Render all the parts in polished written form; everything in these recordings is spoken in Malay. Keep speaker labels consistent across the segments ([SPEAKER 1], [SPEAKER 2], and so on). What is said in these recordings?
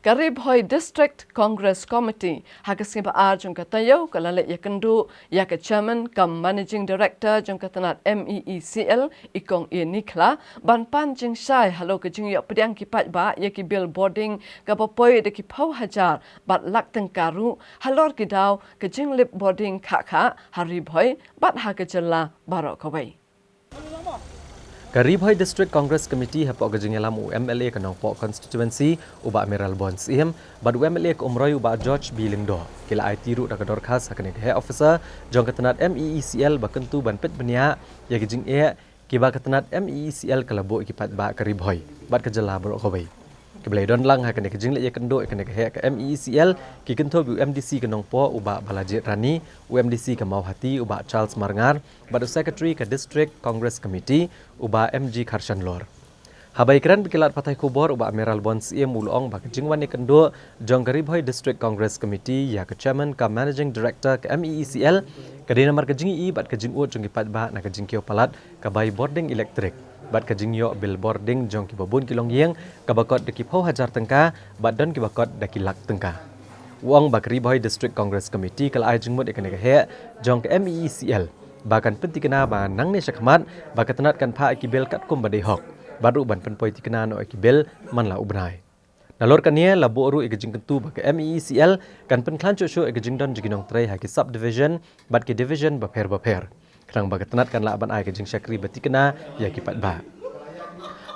[SPEAKER 1] Karib Hoi District Congress Committee hagasnya baar jung katayo kalale yakendu yak chairman kam managing director jung katanat MEECL ikong Nikla ban pan jing sai halo ke jing yok pediang kipat ba yaki billboarding kapapoi de kipau hajar bat lak tengkaru halor kidaw ke jing lip boarding kha Harib Hoi bat hagajalla barok kawai.
[SPEAKER 2] Karib Hoi District Congress Committee hapok gajing yalam UMLA kanong po constituency uba Amiral Bonds im bad UMLA ke umroy uba George B. Lingdo kila ai tiru da kador khas hakane head officer jong katanat MEECL bakentu ban pet benia ya gajing kiba katanat MEECL kalabo ikipat ba Karib Hoi bad kajala borok kawai keblai don lang hakane gajing le yakendo hakane he ke MEECL ki kento UMDC kanong po uba Balajit Rani UMDC ke Mauhati uba Charles Marngar bad secretary ke District Congress Committee uba MG Karshan Lor. Habai kran bikilat patai kubor uba Amiral Bonds ia mulong bak jingwan ni kendo jong Karib Hoi District Congress Committee ya ke chairman ka managing director ke MEECL kadina mar kajing i bat kajing ut jong ipat ba na kajing kio palat ka bai boarding electric bat kajing yo billboarding jong ki babun kilong yeng ka bakot de ki phau hajar tengka bat don ki bakot de ki lak tengka. Wang bak Karib Hoi District Congress Committee kala ai jingmut ikane ke he jong ke MEECL bahkan penti kena ba nang ne syakmat ba katanat kan pha ikibel kat kum badai hok baru ban pen poi tikena no ikibel man la ubnai nalor kania labo ru igajing kentu ba ke MEECL kan pen klancho sho igajing don jiginong trai ha ki subdivision bat ke division ba pher krang ba katanat kan la ban ai igajing syakri batikena ya ki pat ba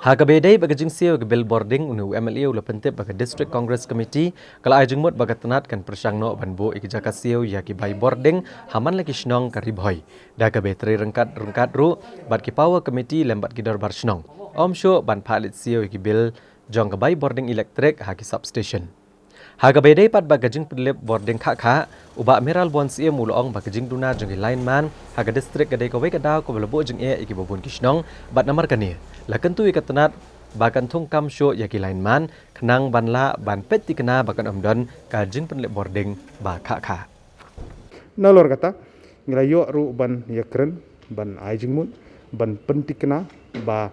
[SPEAKER 2] ha ka bedai ba gajing sio ke billboarding unu UMLA ula pentep ba ke District Congress Committee kala ai jingmut ba katanat kan persang no ban bo ikijaka sio ya ki bai boarding haman lagi snong Karib Hoi da ka betre rengkat ru bat ki power committee lembat ki darbar snong om sho ban phalit sio ki bill jong ka bai boarding electric ha ki substation ha ka bedai pat ba gajing pedlep boarding kha uba Amiral Bonds ia mulong ba gajing duna jong lineman ha ka district gadai ka wei ka daw ko lebo jeng iki babun ki snong bat namar kani lakan tu ikatanat bakan thung kam show yaki lineman khnang banla ban pet tikna bakan omdon ka jing penlep boarding ba kha
[SPEAKER 3] nalor kata nglayo ru ban yakren ban aijingmun ban pentikna ba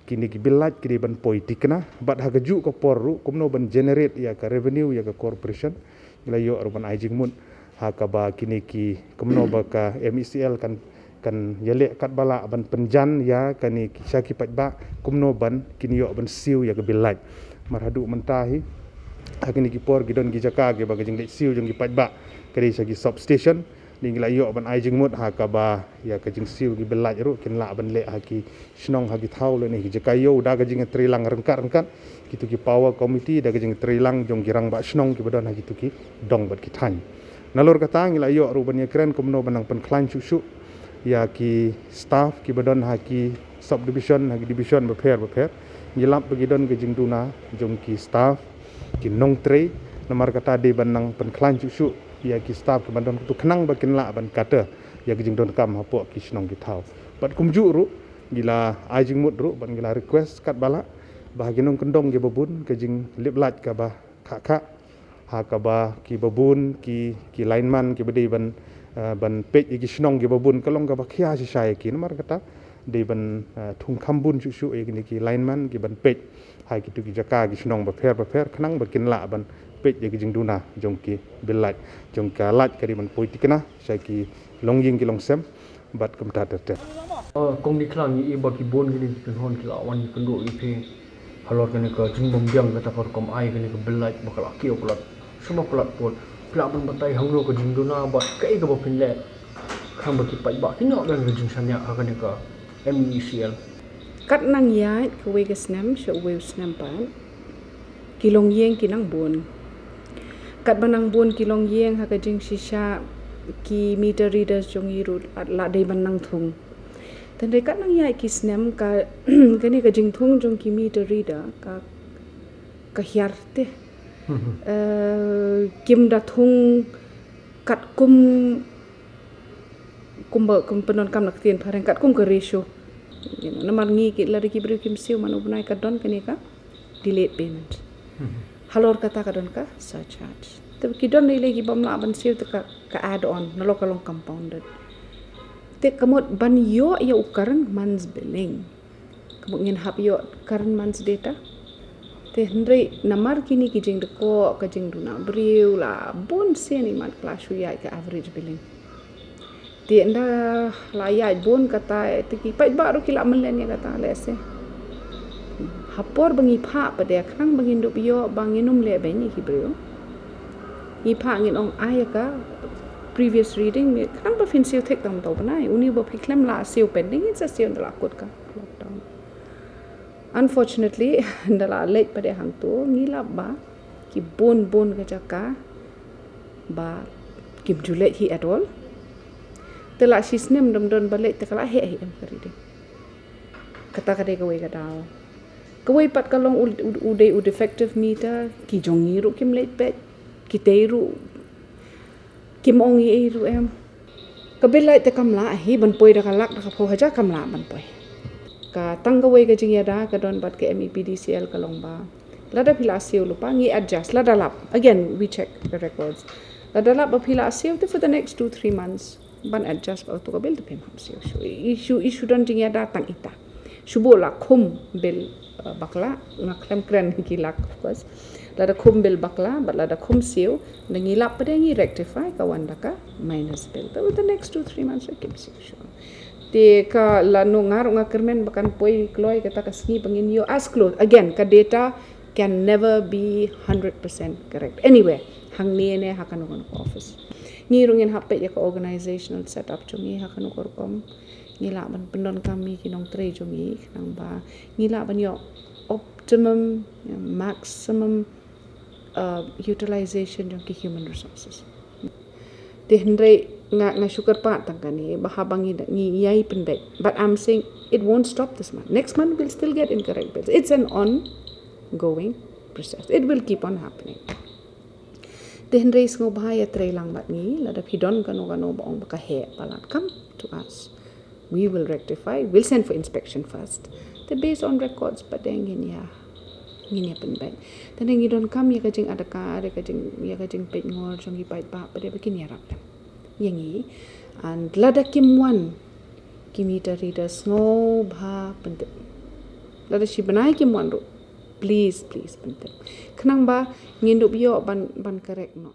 [SPEAKER 3] kini gibilat kini ban politikna bat hagaju ko porru kumno ban generate ya ka revenue ya ka corporation nglayo ru ban aijingmun haka ba kini ki kumno ba ka MEECL kan yale kat bala ban penjan ya kani syaki pat ba kumno ban kini yo ban siu ya gebilaj marhadu mentahi hakini ki por gidon gi jaka ge ba gejing le siu jong gi pat ba kadi syaki substation dingla yo ban ai jingmut haka ba ya kajing siu gi belaj ru kin la ban le haki snong hagi thau le ni gi jaka yo da gejing trilang rengkat gitu ki power committee da gejing trilang jong girang ba snong ki badon hagi tu ki dong bat ki tan nalor kata ngila yo ru ban ya kren kumno banang pen klan chu ya ki staff ki badon haki subdivision haki division beper ngilap begidon gejing duna jong ki staff ki nong tre namar kata de banang pen klan chu ya ki staff ke badon tu kenang bakin la ban kata ya gejing don kam hapo ki snong ki thau bat kumju ru gila ajing mut ru ban gila request kat bala bahagi nong kendong ge babun gejing liplat ka ba kha ha ka ba ki babun ki lineman ki bedi ban pej igi snong gi babun kalong ga bakhia si sai ki namar kata de ban thung khambun chu igi ki lineman gi ban pej hai ki tu gi jaka gi snong ba pher khnang ba kin la ban pej igi jing duna jong ki bilaj jong ka laj kari ban politikna sai ki longjing ki longsem bat kum ta ta
[SPEAKER 4] kong ni klang ni ba ki bon gi kan hon ki la wan kan do i pe halor kan ka jing bom biang kata for kom ai kan ka bilaj ba kala ki okulat semua kulat pun pelaban batai hanglo ke jing duna bat kai ke bopin le khang ba ki pai ba ki no gan ke jing sanya akan ka MEECL
[SPEAKER 5] kat nang ya ke we ke snam sho we snam pan kilong yeng kinang bon kat banang bon kilong yeng ha ka jing shisha ki meter readers jong yiru la dei banang thung tan dei kat nang ya ki snam ka kani ka jing thung jong ki meter reader ka hyarte kim da thung kat kum penon kam nak tien phareng kat kum ke ratio namar ngi ki lari ki bru kim siu manu bunai ka don kani ka delayed payment halor kata ka don ka surcharge tapi ki don ni lagi bam la ban siu ka add on nalo ka long compounded te kamot ban yo ya ukaran months billing kamot ngin hap yo current months data Te hendri namar kini ki jing deko ka jing duna briu la bon sen imat kelas ya ke average billing. Ti enda la ya bon kata te ki pai baru kila melen ya kata lese. Hapor bangi pha pada krang bangi nduk yo banginum le beni ki briu. Ni pha ngin ong ayaka previous reading ni krang ba fin siu tek tam to banai uni ba phiklem la siu pending in sa siu ndala kot ka lockdown. Unfortunately, ndala late pada hang tu ngila ba ki bon ka jaka ba kim julet hi at all. Tela si snem dom don balik tekala he em kari de. Kata kade kawai kadao. Kawai pat kalong ude defective meter ki jongi ru kim late pet ki teiru kim ongi ru em. Kabilai te kamla hi ban poi da kalak da kapho haja kamla ban poi. Ka tanggawai ka jing yada ka don bat ke MEPDCL kalong ba lada pila siu lupa ngi adjust lada lap again we check the records lada lap pila siu for the next 2-3 months ban adjust ba to ka bil de pem ham siu issue don jing yada tang ita shubo la khum bil bakla na klem kren ki lak of course lada khum bil bakla but lada khum siu ngi lap pa ngi rectify ka wanda ka minus bill for the next 2-3 months I keep siu te ka lanu ngar kermen bakan poi kloi kata kasngi pangin yo as close again ka data can never be 100% correct anyway hang ni ne hakan ko office ni rungin hape ya ka organizational setup chungi hakan ko kom ni la ban pendon kami kinong tre chungi nang ba ni la ban yo optimum maximum utilization jong ki human resources te hendrai nga sugar pa tangkani bahabangi ni yai pendek but I'm saying it won't stop this month. Next month we'll still get incorrect bills. It's an ongoing process. It will keep on happening. Then raise ngo bahaya trailang bat ni lada pidon kano baong baka he palat come to us. We will rectify. We'll send for inspection first. The based on records but then ngin pendek. Then you don't come ya kajing adaka ya kajing pet ngor jong gi bait ba pada bikin ya rap. Yangi and lada kim meter readers no bha penting lada si banai kim wan ru please penting kenang ba nginduk yo ban correct no